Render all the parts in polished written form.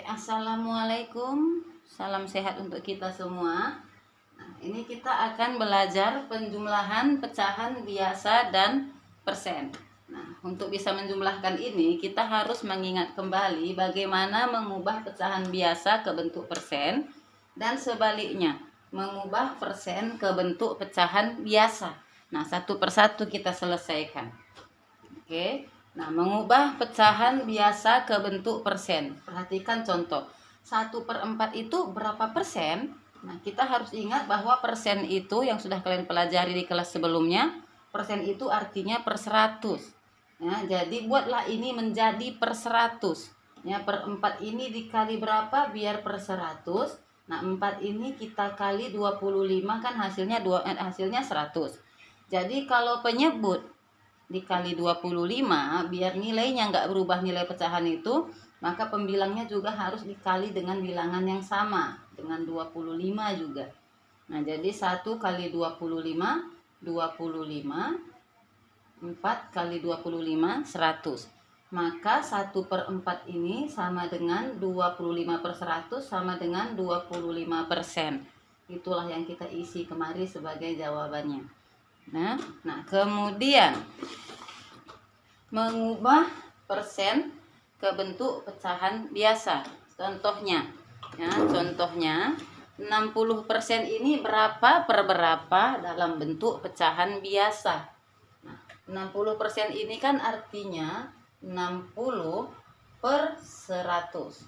Assalamualaikum. Salam sehat untuk kita semua. Nah, ini kita akan belajar penjumlahan pecahan biasa dan persen. Nah, untuk bisa menjumlahkan ini, kita harus mengingat kembali bagaimana mengubah pecahan biasa ke bentuk persen dan sebaliknya, mengubah persen ke bentuk pecahan biasa. Nah, satu persatu kita selesaikan. Oke. Nah, mengubah pecahan biasa ke bentuk persen. Perhatikan contoh. 1/4 itu berapa persen? Nah, kita harus ingat bahwa persen itu yang sudah kalian pelajari di kelas sebelumnya. Persen itu artinya per 100. Ya, jadi buatlah ini menjadi per 100. Ya, per 4 ini dikali berapa biar per 100. Nah, 4 ini kita kali 25 kan hasilnya 100. Jadi kalau penyebut dikali 25 biar nilainya nggak berubah nilai pecahan itu, maka pembilangnya juga harus dikali dengan bilangan yang sama dengan 25 juga. Nah, jadi 1 kali 25 25, 4 kali 25 100. Maka 1/4 ini sama dengan 25/100 sama dengan 25%. Itulah yang kita isi kemari sebagai jawabannya. Nah, kemudian mengubah persen ke bentuk pecahan biasa. Contohnya, 60% ini berapa per berapa dalam bentuk pecahan biasa. Nah, 60% ini kan artinya 60 per 100.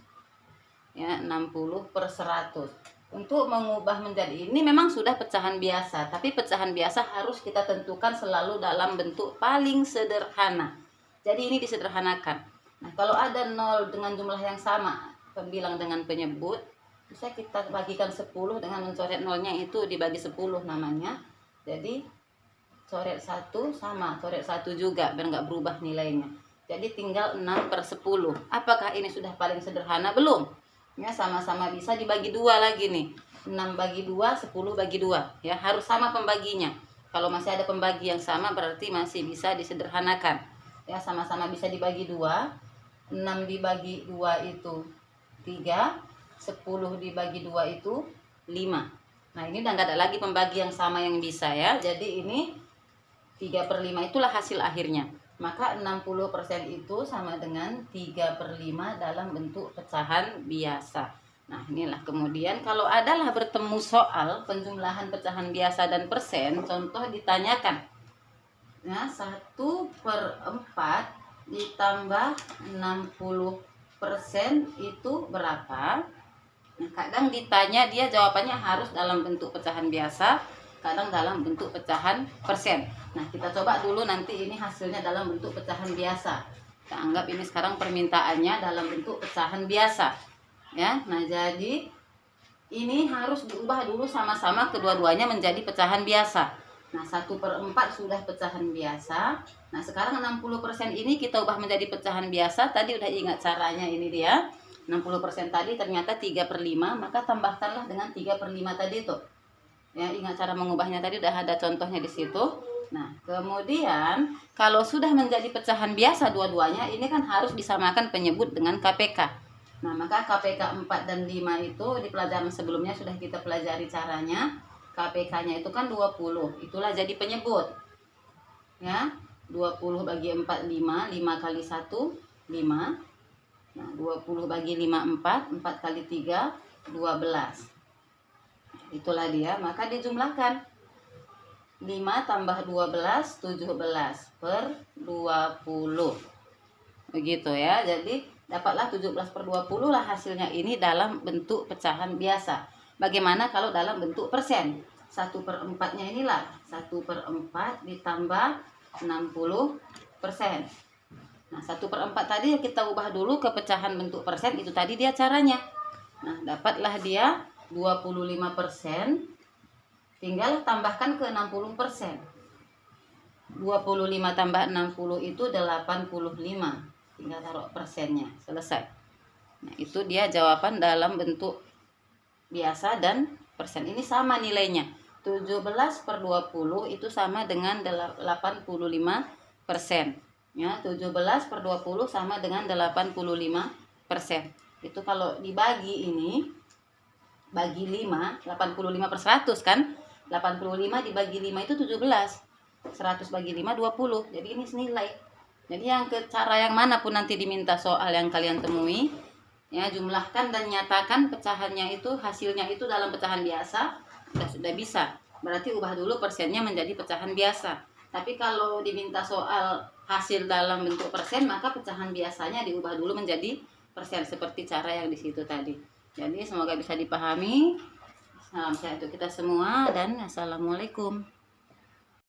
Ya, 60 per 100. Untuk mengubah menjadi ini memang sudah pecahan biasa, tapi pecahan biasa harus kita tentukan selalu dalam bentuk paling sederhana. Jadi ini disederhanakan. Nah, kalau ada 0 dengan jumlah yang sama, pembilang dengan penyebut, bisa kita bagikan 10 dengan mencoret nolnya itu dibagi 10 namanya. Jadi coret 1 sama, coret 1 juga biar nggak berubah nilainya. Jadi tinggal 6/10. Apakah ini sudah paling sederhana? Belum. Ya, sama-sama bisa dibagi 2 lagi nih. 6 bagi 2, 10 bagi 2. Ya, harus sama pembaginya. Kalau masih ada pembagi yang sama berarti masih bisa disederhanakan. Ya, sama-sama bisa dibagi 2. 6 dibagi 2 itu 3. 10 dibagi 2 itu 5. Nah, ini udah nggak ada lagi pembagi yang sama yang bisa ya. Jadi ini 3/5 itulah hasil akhirnya. Maka 60% itu sama dengan 3/5 dalam bentuk pecahan biasa. Nah, inilah kemudian kalau adalah bertemu soal penjumlahan pecahan biasa dan persen, contoh ditanyakan. Nah, 1/4 ditambah 60% itu berapa? Nah, kadang ditanya dia jawabannya harus dalam bentuk pecahan biasa, kadang dalam bentuk pecahan persen. Nah, kita coba dulu nanti ini hasilnya dalam bentuk pecahan biasa. Kita anggap ini sekarang permintaannya dalam bentuk pecahan biasa. Ya, nah jadi ini harus diubah dulu sama-sama kedua-duanya menjadi pecahan biasa. Nah, 1/4 sudah pecahan biasa. Nah, sekarang 60% ini kita ubah menjadi pecahan biasa. Tadi udah ingat caranya, ini dia. 60% tadi ternyata 3/5, maka tambahkanlah dengan 3/5 tadi tuh. Ya, ingat cara mengubahnya tadi udah ada contohnya di situ. Nah, kemudian kalau sudah menjadi pecahan biasa dua-duanya, ini kan harus disamakan penyebut dengan KPK. Nah, maka KPK 4 dan 5 itu di pelajaran sebelumnya sudah kita pelajari caranya. KPK-nya itu kan 20. Itulah jadi penyebut. Ya, 20 bagi 4 5, 5 kali 1 5. Nah, 20 bagi 5 4, 4 kali 3 12. Itulah dia, maka dijumlahkan. 5 tambah 12, 17 per 20. Begitu ya, jadi dapatlah 17/20 lah hasilnya ini dalam bentuk pecahan biasa. Bagaimana kalau dalam bentuk persen? 1/4-nya inilah, 1/4 ditambah 60%. Nah, 1/4 tadi kita ubah dulu ke pecahan bentuk persen, itu tadi dia caranya. Nah, dapatlah dia 25%. Tinggal tambahkan ke 60%. 25 tambah 60 itu 85. Tinggal taruh persennya, selesai. Nah, itu dia jawaban dalam bentuk biasa dan persen. Ini sama nilainya. 17/20 itu sama dengan 85%. Ya, 17/20 sama dengan 85%. Itu kalau dibagi ini, bagi 5, 85/100 kan. 85 dibagi 5 itu 17. 100 bagi 5, 20. Jadi ini senilai. Jadi cara yang manapun nanti diminta soal yang kalian temui, ya jumlahkan dan nyatakan pecahannya itu, hasilnya itu dalam pecahan biasa. Sudah bisa. Berarti ubah dulu persennya menjadi pecahan biasa. Tapi kalau diminta soal hasil dalam bentuk persen, maka pecahan biasanya diubah dulu menjadi persen seperti cara yang di situ tadi. Jadi semoga bisa dipahami. Salam sehat untuk kita semua dan assalamualaikum.